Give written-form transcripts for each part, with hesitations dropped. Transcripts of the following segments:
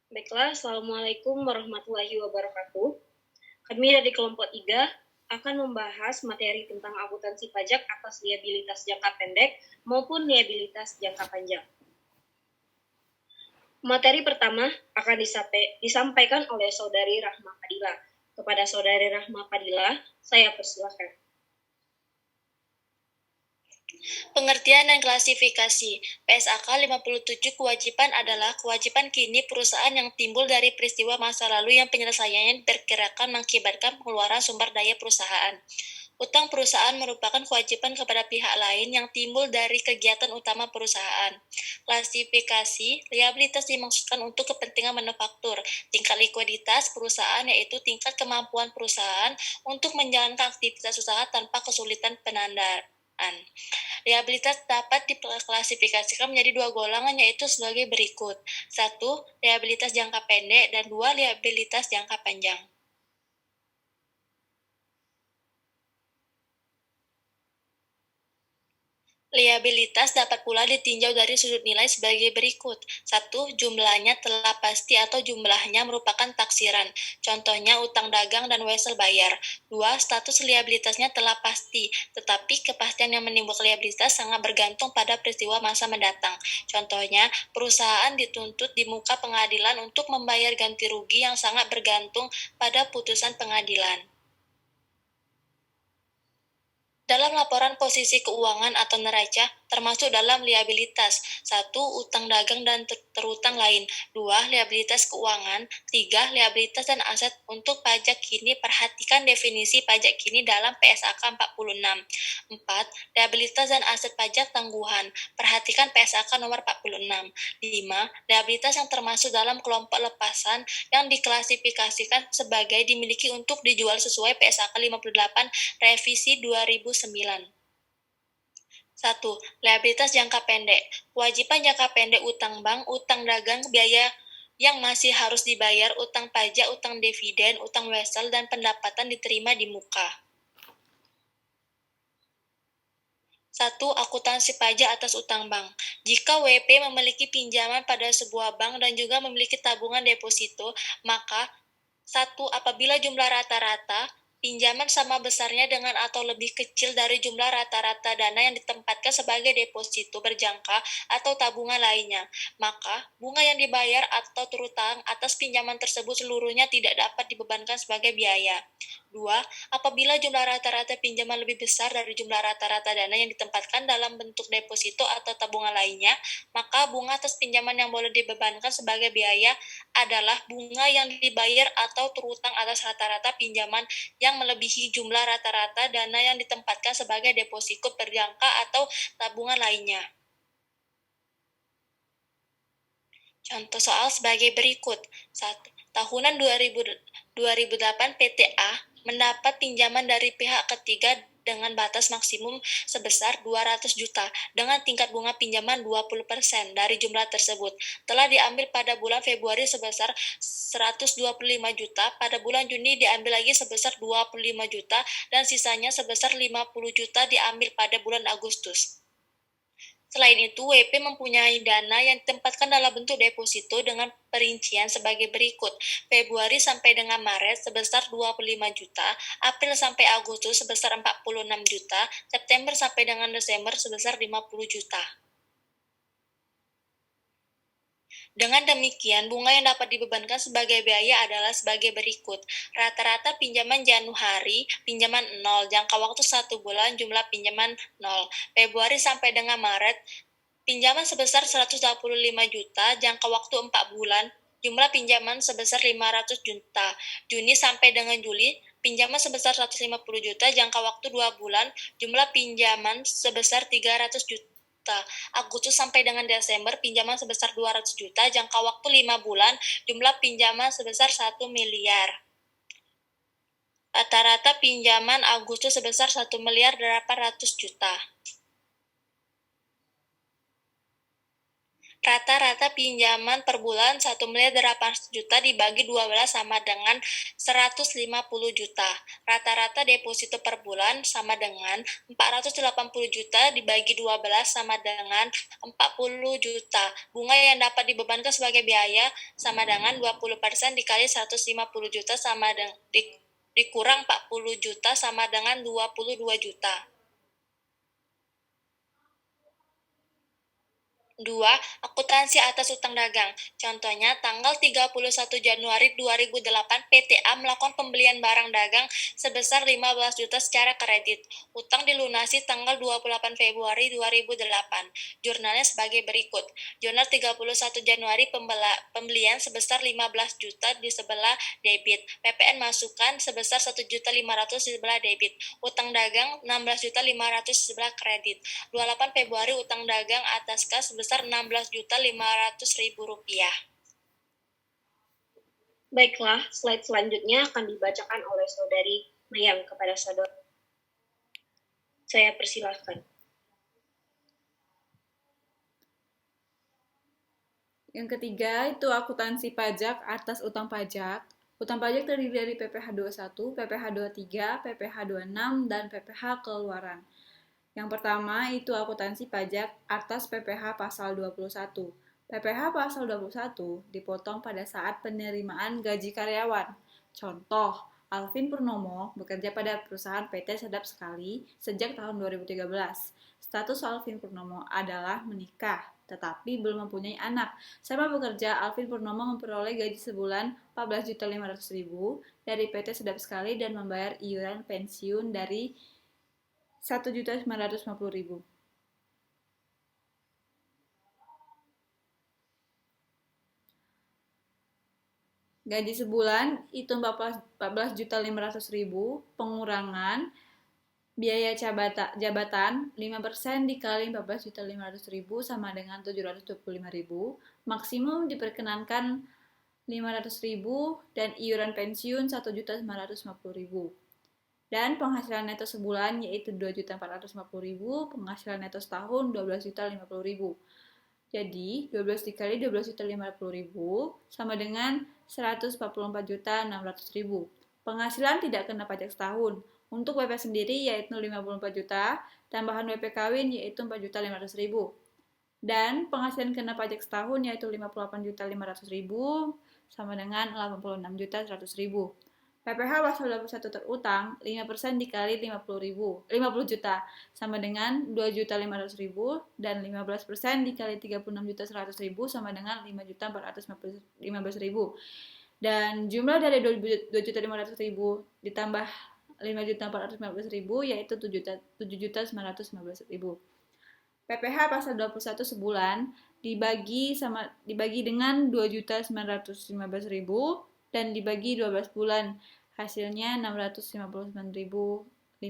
Baiklah, Assalamualaikum warahmatullahi wabarakatuh. Kami dari kelompok 3 akan membahas materi tentang akuntansi pajak atas liabilitas jangka pendek maupun liabilitas jangka panjang. Materi pertama akan disampaikan oleh Saudari Rahma Fadila. Kepada Saudari Rahma Fadila, saya persilahkan. Pengertian dan klasifikasi. PSAK 57 kewajiban adalah kewajiban kini perusahaan yang timbul dari peristiwa masa lalu yang penyelesaiannya diperkirakan mengakibatkan pengeluaran sumber daya perusahaan. Utang perusahaan merupakan kewajiban kepada pihak lain yang timbul dari kegiatan utama perusahaan. Klasifikasi, liabilitas dimaksudkan untuk kepentingan manufaktur. Tingkat likuiditas perusahaan yaitu tingkat kemampuan perusahaan untuk menjalankan aktivitas usaha tanpa kesulitan penandaan. Liabilitas dapat diklasifikasikan menjadi dua golongan yaitu sebagai berikut. 1. Liabilitas jangka pendek dan 2. Liabilitas jangka panjang. Liabilitas dapat pula ditinjau dari sudut nilai sebagai berikut. 1. Jumlahnya telah pasti atau jumlahnya merupakan taksiran. Contohnya utang dagang dan wesel bayar. 2. Status liabilitasnya telah pasti, tetapi kepastian yang menimbulkan liabilitas sangat bergantung pada peristiwa masa mendatang. Contohnya, perusahaan dituntut di muka pengadilan untuk membayar ganti rugi yang sangat bergantung pada putusan pengadilan. Dalam laporan posisi keuangan atau neraca, termasuk dalam liabilitas. 1. Utang dagang dan terutang lain. 2. Liabilitas keuangan. 3. Liabilitas dan aset untuk pajak kini. Perhatikan definisi pajak kini dalam PSAK 46. 4. Liabilitas dan aset pajak tangguhan. Perhatikan PSAK nomor 46. 5. Liabilitas yang termasuk dalam kelompok lepasan yang diklasifikasikan sebagai dimiliki untuk dijual sesuai PSAK 58 Revisi 2009. 1. Liabilitas jangka pendek. Kewajiban jangka pendek utang bank, utang dagang, biaya yang masih harus dibayar, utang pajak, utang dividen, utang wesel, dan pendapatan diterima di muka. 1. Akuntansi pajak atas utang bank. Jika WP memiliki pinjaman pada sebuah bank dan juga memiliki tabungan deposito, maka 1. Apabila jumlah rata-rata pinjaman sama besarnya dengan atau lebih kecil dari jumlah rata-rata dana yang ditempatkan sebagai deposito berjangka atau tabungan lainnya, maka bunga yang dibayar atau terutang atas pinjaman tersebut seluruhnya tidak dapat dibebankan sebagai biaya. 2. Apabila jumlah rata-rata pinjaman lebih besar dari jumlah rata-rata dana yang ditempatkan dalam bentuk deposito atau tabungan lainnya, maka bunga atas pinjaman yang boleh dibebankan sebagai biaya adalah bunga yang dibayar atau terutang atas rata-rata pinjaman yang melebihi jumlah rata-rata dana yang ditempatkan sebagai deposito berjangka atau tabungan lainnya. Contoh soal sebagai berikut. 1. Tahunan 2008 PTA mendapat pinjaman dari pihak ketiga dengan batas maksimum sebesar 200 juta dengan tingkat bunga pinjaman 20% dari jumlah tersebut. Telah diambil pada bulan Februari sebesar 125 juta, pada bulan Juni diambil lagi sebesar 25 juta, dan sisanya sebesar 50 juta diambil pada bulan Agustus. Selain itu, WP mempunyai dana yang ditempatkan dalam bentuk deposito dengan perincian sebagai berikut. Februari sampai dengan Maret sebesar 25 juta, April sampai Agustus sebesar 46 juta, September sampai dengan Desember sebesar 50 juta. Dengan demikian, bunga yang dapat dibebankan sebagai biaya adalah sebagai berikut. Rata-rata pinjaman Januari, pinjaman 0, jangka waktu 1 bulan, jumlah pinjaman 0. Februari sampai dengan Maret, pinjaman sebesar 125 juta, jangka waktu 4 bulan, jumlah pinjaman sebesar 500 juta. Juni sampai dengan Juli, pinjaman sebesar 150 juta, jangka waktu 2 bulan, jumlah pinjaman sebesar 300 juta. Agustus sampai dengan Desember, pinjaman sebesar 200 juta, jangka waktu 5 bulan, jumlah pinjaman sebesar 1 miliar. Rata-rata pinjaman Agustus sebesar 1 miliar 800 juta. Rata-rata pinjaman per bulan 1.800.000.000 dibagi 12 sama dengan 150 juta. Rata-rata deposito per bulan sama dengan 480 juta dibagi 12 sama dengan 40 juta. Bunga yang dapat dibebankan sebagai biaya sama dengan 20% dikali 150 juta sama dengan dikurang 40 juta sama dengan 22 juta. 2. Akuntansi atas utang dagang. Contohnya, tanggal 31 Januari 2008, PTA melakukan pembelian barang dagang sebesar 15 juta secara kredit. Utang dilunasi tanggal 28 Februari 2008. Jurnalnya sebagai berikut. Jurnal 31 Januari pembelian sebesar 15 juta di sebelah debit. PPN masukkan sebesar 1.500.000 di sebelah debit. Utang dagang 16.500.000 di sebelah kredit. 28 Februari utang dagang atas kas sebesar 16.500.000 rupiah. Baiklah, slide selanjutnya akan dibacakan oleh Saudari Mayang kepada saudara. Saya persilahkan. Yang ketiga itu akuntansi pajak atas utang pajak. Utang pajak terdiri dari PPh 21, PPh 23, PPh 26, dan PPh keluaran. Yang pertama itu akuntansi pajak atas PPh pasal 21. PPh pasal 21 dipotong pada saat penerimaan gaji karyawan. Contoh, Alvin Purnomo bekerja pada perusahaan PT Sedap Sekali sejak tahun 2013. Status Alvin Purnomo adalah menikah, tetapi belum mempunyai anak. Selama bekerja, Alvin Purnomo memperoleh gaji sebulan 14.500.000 dari PT Sedap Sekali dan membayar iuran pensiun dari 1.950.000. Gaji sebulan itu 14.500.000, pengurangan biaya jabatan 5% dikali 14.500.000 sama dengan 725.000. Maksimum diperkenankan 500.000 dan iuran pensiun 1.950.000. Dan penghasilan neto sebulan yaitu 2.450.000, penghasilan neto setahun 12.050.000. Jadi 12 dikali 12.050.000 sama dengan 144.600.000. Penghasilan tidak kena pajak setahun. Untuk WP sendiri yaitu 54 juta, tambahan WP kawin yaitu 4.500.000. Dan penghasilan kena pajak setahun yaitu 58.500.000 sama dengan 86.100.000. PPh pasal 21 terutang 5% dikali 50 juta sama dengan 2.500.000 dan 15% dikali 36.100.000 sama dengan 5.415.000. Dan jumlah dari 2.500.000 ditambah 5.415.000 yaitu 7.915.000. PPh pasal 21 sebulan dibagi dengan 2.915.000 dan dibagi 12 bulan. Hasilnya Rp659.583.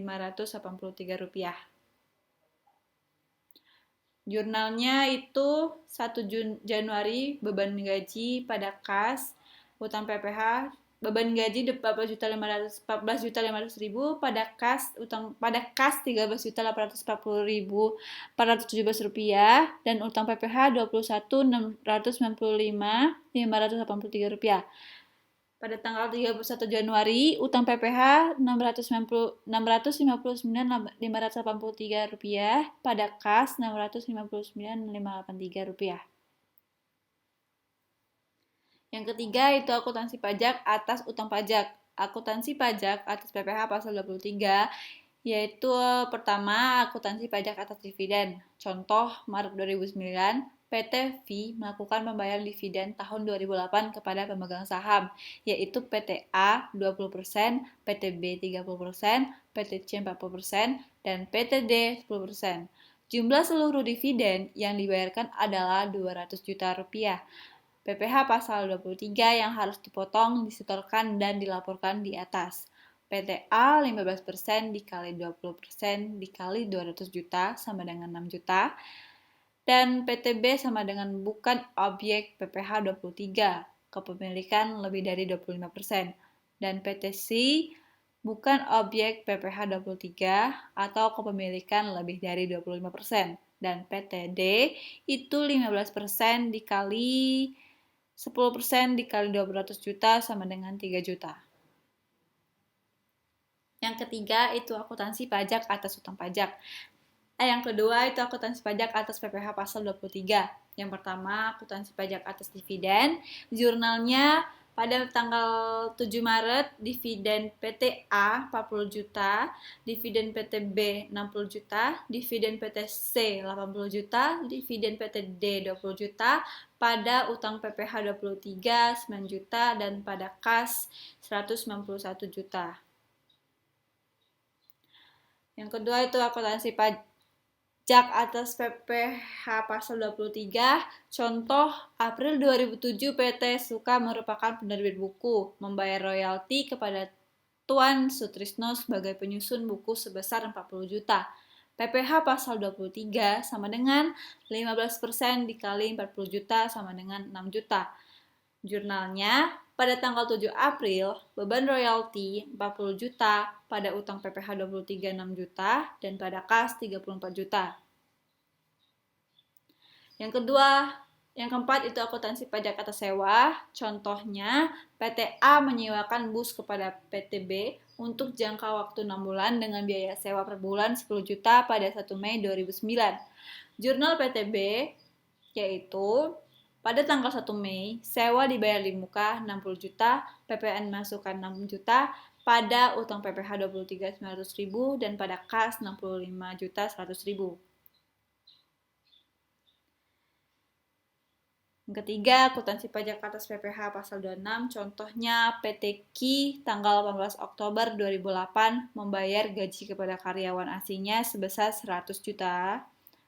Jurnalnya itu 1 Januari beban gaji pada kas utang PPh beban gaji 14.500.000 pada kas 13.840.417 rupiah dan utang PPh 21.695.583 rupiah. Pada tanggal 31 Januari, utang PPh 659.583 rupiah, pada kas 659.583 rupiah. Yang ketiga itu akuntansi pajak atas utang pajak. Akuntansi pajak atas PPh pasal 23 yaitu pertama akuntansi pajak atas dividen. Contoh Maret 2009 PT V melakukan pembayaran dividen tahun 2008 kepada pemegang saham, yaitu PT A 20%, PT B 30%, PT C 40%, dan PT D 10%. Jumlah seluruh dividen yang dibayarkan adalah 200 juta rupiah. PPh pasal 23 yang harus dipotong, disetorkan, dan dilaporkan di atas. PT A 15% dikali 20% dikali 200 juta sama dengan 6 juta. Dan PT B sama dengan bukan objek PPh 23, kepemilikan lebih dari 25%. Dan PT C bukan objek PPh 23 atau kepemilikan lebih dari 25%. Dan PTD itu 15% dikali 10% dikali 200 juta sama dengan 3 juta. Yang ketiga itu akuntansi pajak atas utang pajak. Yang kedua itu akuntansi pajak atas PPh pasal 23. Yang pertama akuntansi pajak atas dividen. Jurnalnya pada tanggal 7 Maret dividen PT A 40 juta, dividen PT B 60 juta, dividen PT C 80 juta, dividen PT D 20 juta, pada utang PPh 23 9 juta dan pada kas 191 juta. Yang kedua itu akuntansi pajak atas PPh pasal 23. Contoh, April 2007 PT Suka merupakan penerbit buku, membayar royalti kepada Tuan Sutrisno sebagai penyusun buku sebesar 40 juta. PPh pasal 23 sama dengan 15% dikali 40 juta sama dengan 6 juta. Jurnalnya, pada tanggal 7 April, beban royalti 40 juta, pada utang PPh 23 6 juta, dan pada kas 34 juta. Yang keempat itu akuntansi pajak atas sewa. Contohnya, PT A menyewakan bus kepada PT B untuk jangka waktu 6 bulan dengan biaya sewa per bulan 10 juta pada 1 Mei 2009. Jurnal PT B yaitu pada tanggal 1 Mei, sewa dibayar di muka 60 juta, PPN masukkan 6 juta, pada utang PPh 23 900.000 dan pada kas 65 juta 100.000. Yang ketiga, akuntansi pajak atas PPh pasal 26, contohnya PT Ki tanggal 18 Oktober 2008 membayar gaji kepada karyawan asingnya sebesar 100 juta.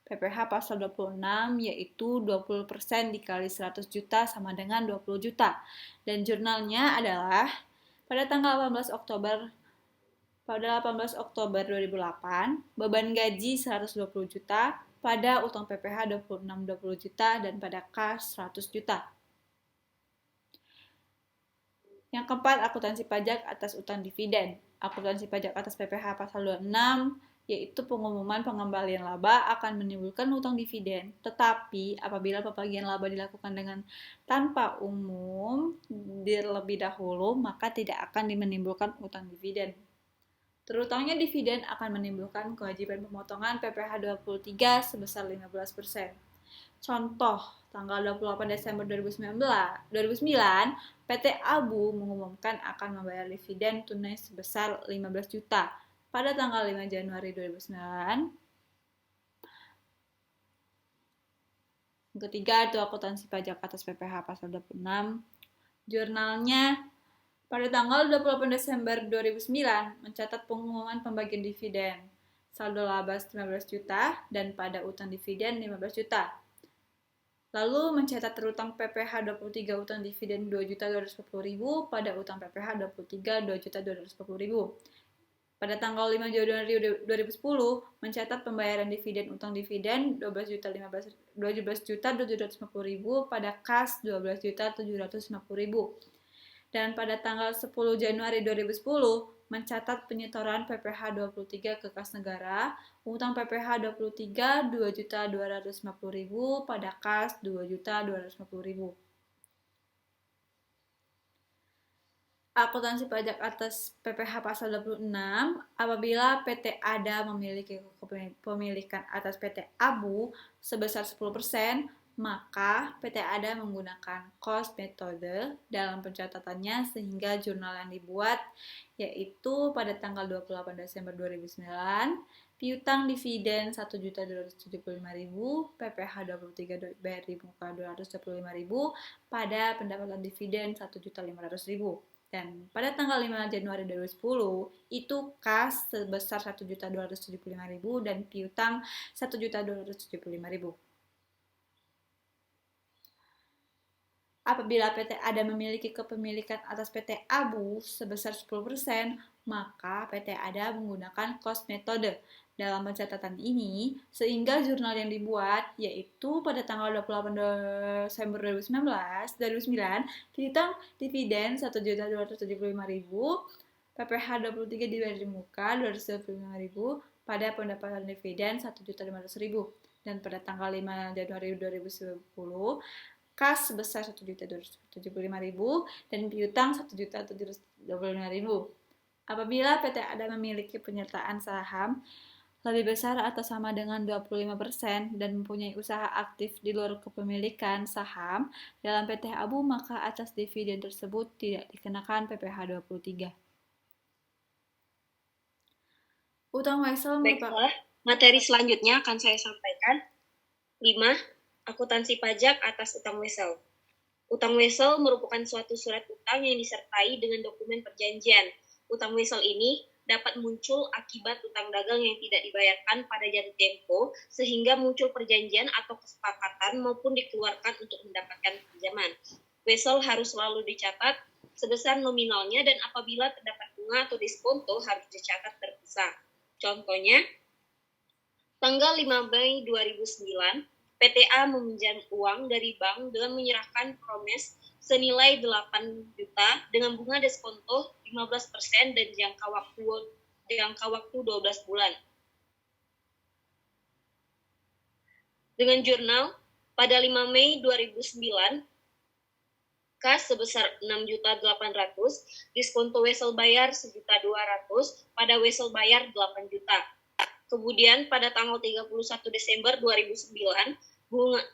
PPh pasal 26 yaitu 20% dikali 100 juta sama dengan 20 juta. Dan jurnalnya adalah pada tanggal 18 Oktober 2008, beban gaji 120 juta, pada utang PPh 26-20 juta dan pada kas 100 juta. Yang keempat, akuntansi pajak atas utang dividen. Akuntansi pajak atas PPh pasal 26 yaitu pengumuman pengembalian laba akan menimbulkan utang dividen, tetapi apabila pembagian laba dilakukan dengan tanpa umum terlebih dahulu, maka tidak akan menimbulkan utang dividen. Terutangnya dividen akan menimbulkan kewajiban pemotongan PPh 23 sebesar 15%. Contoh, tanggal 28 Desember 2009, PT Abu mengumumkan akan membayar dividen tunai sebesar 15 juta. Pada tanggal 5 Januari 2009, yang ketiga itu akuntansi pajak atas PPh pasal 26. Jurnalnya pada tanggal 28 Desember 2009 mencatat pengumuman pembagian dividen. Saldo laba 15 juta dan pada utang dividen 15 juta. Lalu mencatat terutang PPh 23 utang dividen 2.240.000 pada utang PPh 23 2.240.000. Pada tanggal 5 Januari 2010 mencatat pembayaran dividen utang dividen 12.750.000 pada kas 12.750.000. Dan pada tanggal 10 Januari 2010 mencatat penyetoran PPh 23 ke kas negara, utang PPh 23 2.250.000 pada kas 2.250.000. Akuntansi pajak atas PPh pasal 26, apabila PT ADA memiliki kepemilikan atas PT ABU sebesar 10%, maka PT ADA menggunakan cost metode dalam pencatatannya sehingga jurnal yang dibuat yaitu pada tanggal 28 Desember 2009, piutang dividen 1.275.000, PPh 23 bayar di muka 225.000, pada pendapatan dividen 1.500.000. Dan pada tanggal 5 Januari 2010 itu kas sebesar 1.275.000 dan piutang 1.275.000. Apabila PT ADA memiliki kepemilikan atas PT ABU sebesar 10%, maka PT ADA menggunakan cost metode dalam pencatatan ini, sehingga jurnal yang dibuat yaitu pada tanggal 28 Desember 2009, piutang dividen 1.275.000, PPh 23 dibayar di muka 275.000, pada pendapatan dividen 1.500.000. Dan pada tanggal 5 Januari 2010, kas sebesar 1.275.000 dan piutang 1.725.000. Apabila PT ADA memiliki penyertaan saham lebih besar atau sama dengan 25% dan mempunyai usaha aktif di luar kepemilikan saham dalam PT ABU, maka atas dividen tersebut tidak dikenakan PPh 23. Utang wesel merupakan... Baiklah, materi selanjutnya akan saya sampaikan. 5. Akuntansi pajak atas utang wesel. Utang wesel merupakan suatu surat utang yang disertai dengan dokumen perjanjian. Utang wesel ini dapat muncul akibat utang dagang yang tidak dibayarkan pada jatuh tempo, sehingga muncul perjanjian atau kesepakatan maupun dikeluarkan untuk mendapatkan pinjaman. Wesel harus selalu dicatat sebesar nominalnya dan apabila terdapat bunga atau diskonto harus dicatat terpisah. Contohnya, tanggal 5 Mei 2009, PTA meminjam uang dari bank dengan menyerahkan promes senilai 8 juta dengan bunga diskonto 15% dan jangka waktu 12 bulan. Dengan jurnal, pada 5 Mei 2009, kas sebesar 6.800.000, diskonto wesel bayar 1.200.000, pada wesel bayar 8 juta. Kemudian pada tanggal 31 Desember 2009,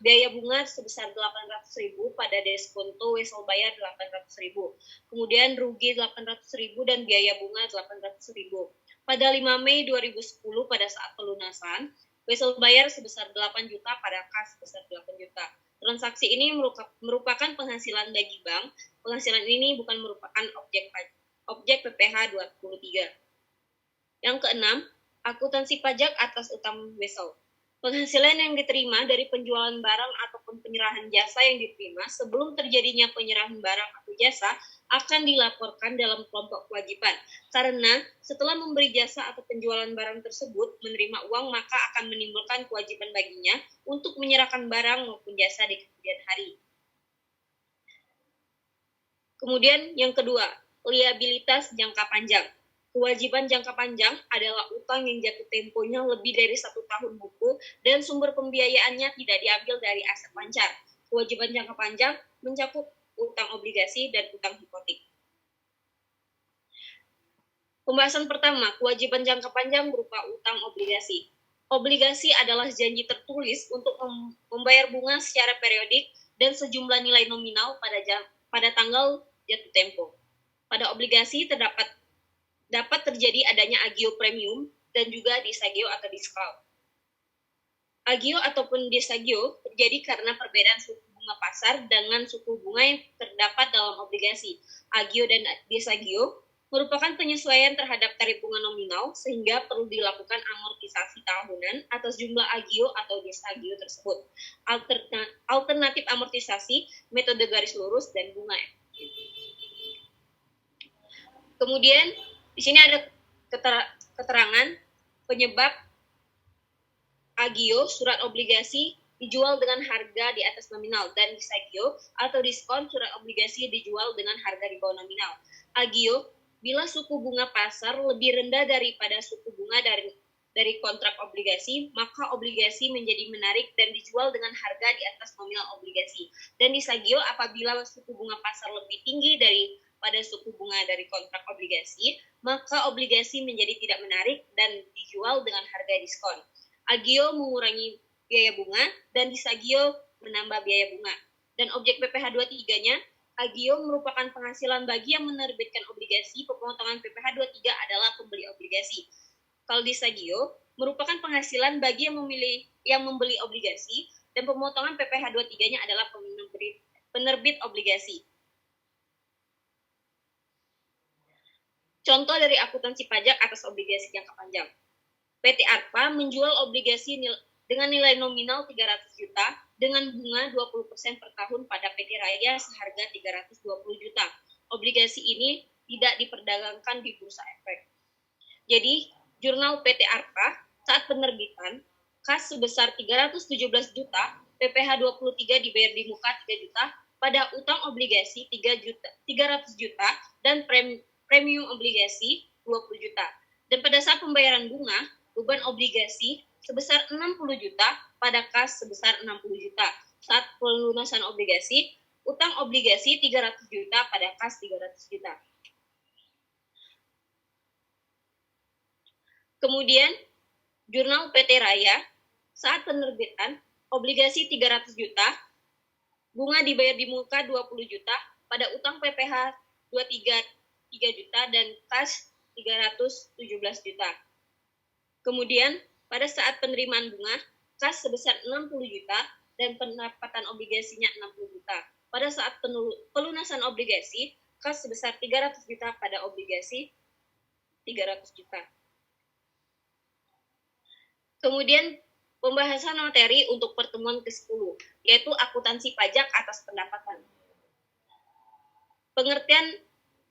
biaya bunga sebesar 800.000 pada diskonto wesel bayar 800.000. Kemudian rugi 800.000 dan biaya bunga 800.000. Pada 5 Mei 2010 pada saat pelunasan, wesel bayar sebesar 8 juta pada kas sebesar 8 juta. Transaksi ini merupakan penghasilan bagi bank. Penghasilan ini bukan merupakan objek PPh 23. Yang keenam, akuntansi pajak atas utang wesel. Penghasilan yang diterima dari penjualan barang ataupun penyerahan jasa yang diterima sebelum terjadinya penyerahan barang atau jasa akan dilaporkan dalam kelompok kewajiban. Karena setelah memberi jasa atau penjualan barang tersebut menerima uang, maka akan menimbulkan kewajiban baginya untuk menyerahkan barang maupun jasa di kemudian hari. Kemudian yang kedua, liabilitas jangka panjang. Kewajiban jangka panjang adalah utang yang jatuh temponya lebih dari 1 tahun buku dan sumber pembiayaannya tidak diambil dari aset pancar. Kewajiban jangka panjang mencakup utang obligasi dan utang hipotek. Pembahasan pertama, kewajiban jangka panjang berupa utang obligasi. Obligasi adalah janji tertulis untuk membayar bunga secara periodik dan sejumlah nilai nominal pada tanggal jatuh tempo. Pada obligasi dapat terjadi adanya agio premium dan juga disagio atau discount. Agio ataupun disagio terjadi karena perbedaan suku bunga pasar dengan suku bunga yang terdapat dalam obligasi. Agio dan disagio merupakan penyesuaian terhadap tarif bunga nominal sehingga perlu dilakukan amortisasi tahunan atas jumlah agio atau disagio tersebut. Alternatif amortisasi, metode garis lurus, dan bunga efektif. Kemudian di sini ada keterangan penyebab agio, surat obligasi dijual dengan harga di atas nominal, dan disagio atau diskon, surat obligasi dijual dengan harga di bawah nominal. Agio, bila suku bunga pasar lebih rendah daripada suku bunga dari kontrak obligasi, maka obligasi menjadi menarik dan dijual dengan harga di atas nominal obligasi. Dan disagio, apabila suku bunga pasar lebih tinggi daripada suku bunga dari kontrak obligasi, maka obligasi menjadi tidak menarik dan dijual dengan harga diskon. Agio mengurangi biaya bunga dan disagio menambah biaya bunga. Dan objek PPh 23-nya, agio merupakan penghasilan bagi yang menerbitkan obligasi, pemotongan PPh 23 adalah pembeli obligasi. Kalau disagio merupakan penghasilan bagi yang membeli obligasi dan pemotongan PPh 23-nya adalah penerbit obligasi. Contoh dari akuntansi pajak atas obligasi jangka panjang. PT Arpa menjual obligasi dengan nilai nominal 300 juta dengan bunga 20% per tahun pada PT Raya seharga 320 juta. Obligasi ini tidak diperdagangkan di bursa efek. Jadi, jurnal PT Arpa saat penerbitan, kas sebesar 317 juta, PPh 23 dibayar di muka 3 juta, pada utang obligasi 300 juta, dan premium obligasi 20 juta. Dan pada saat pembayaran bunga, beban obligasi sebesar 60 juta pada kas sebesar 60 juta. Saat pelunasan obligasi, utang obligasi 300 juta pada kas 300 juta. Kemudian, jurnal PT Raya, saat penerbitan, obligasi 300 juta, bunga dibayar di muka 20 juta, pada utang PPh 3 juta dan kas 317 juta. Kemudian, pada saat penerimaan bunga, kas sebesar 60 juta dan pendapatan obligasinya 60 juta. Pada saat pelunasan obligasi, kas sebesar 300 juta pada obligasi 300 juta. Kemudian, pembahasan materi untuk pertemuan ke-10, yaitu akuntansi pajak atas pendapatan. Pengertian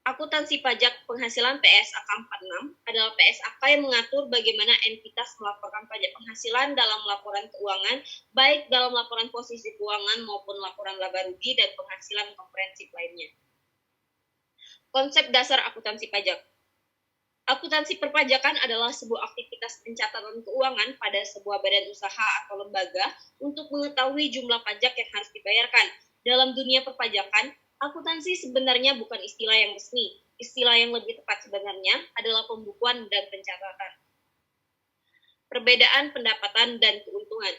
akuntansi pajak penghasilan PSAK 46 adalah PSAK yang mengatur bagaimana entitas melaporkan pajak penghasilan dalam laporan keuangan, baik dalam laporan posisi keuangan maupun laporan laba rugi dan penghasilan komprehensif lainnya. Konsep dasar akuntansi pajak. Akuntansi perpajakan adalah sebuah aktivitas pencatatan keuangan pada sebuah badan usaha atau lembaga untuk mengetahui jumlah pajak yang harus dibayarkan. Dalam dunia perpajakan, akuntansi sebenarnya bukan istilah yang resmi. Istilah yang lebih tepat sebenarnya adalah pembukuan dan pencatatan. Perbedaan pendapatan dan keuntungan.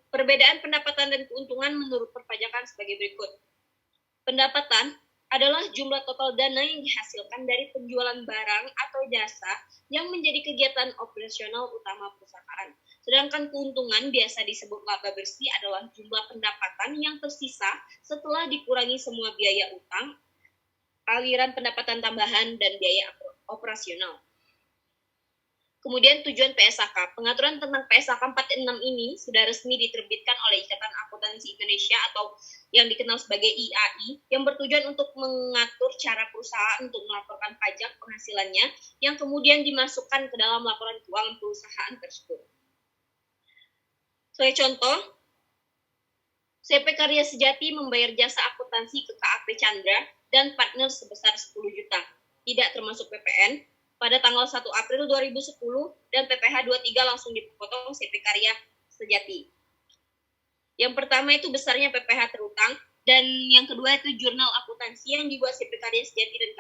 Perbedaan pendapatan dan keuntungan menurut perpajakan sebagai berikut. Pendapatan adalah jumlah total dana yang dihasilkan dari penjualan barang atau jasa yang menjadi kegiatan operasional utama perusahaan. Sedangkan keuntungan biasa disebut laba bersih adalah jumlah pendapatan yang tersisa setelah dikurangi semua biaya utang, aliran pendapatan tambahan, dan biaya operasional. Kemudian tujuan PSAK. Pengaturan tentang PSAK 46 ini sudah resmi diterbitkan oleh Ikatan Akuntansi Indonesia atau yang dikenal sebagai IAI, yang bertujuan untuk mengatur cara perusahaan untuk melaporkan pajak penghasilannya yang kemudian dimasukkan ke dalam laporan keuangan perusahaan tersebut. Sebagai contoh, CP Karya Sejati membayar jasa akuntansi ke KAP Chandra dan partner sebesar 10 juta, tidak termasuk PPN, pada tanggal 1 April 2010 dan PPh 23 langsung dipotong CP Karya Sejati. Yang pertama itu besarnya PPh terutang, dan yang kedua itu jurnal akuntansi yang dibuat CP Karya Sejati dan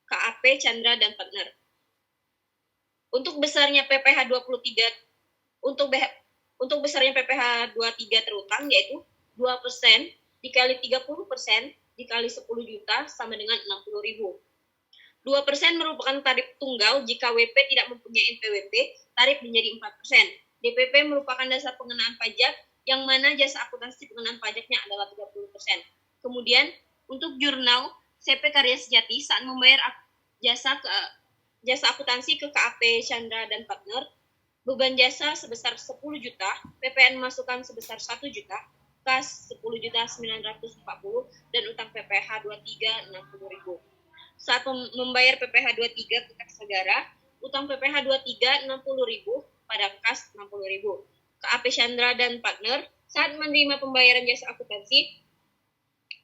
KAP Chandra dan partner. Untuk besarnya PPh 23 untuk besarnya PPh 23 terutang yaitu 2% dikali 30% dikali 10 juta sama dengan 60.000. 2% merupakan tarif tunggal jika WP tidak mempunyai NPWP, tarif menjadi 4%. DPP merupakan dasar pengenaan pajak, yang mana jasa akuntansi pengenaan pajaknya adalah 30%. Kemudian, untuk jurnal CP Karya Sejati saat membayar jasa akuntansi ke KAP Chandra dan partner, beban jasa sebesar 10 juta, PPN masukan sebesar 1 juta, kas 10 juta 940, dan utang PPh 23 60.000. Saat membayar PPh 23 ke kas negara, utang PPh 23 60.000 pada kas 60.000. KAP Chandra dan partner saat menerima pembayaran jasa akuntansi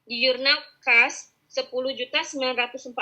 di jurnal kas 10 juta 940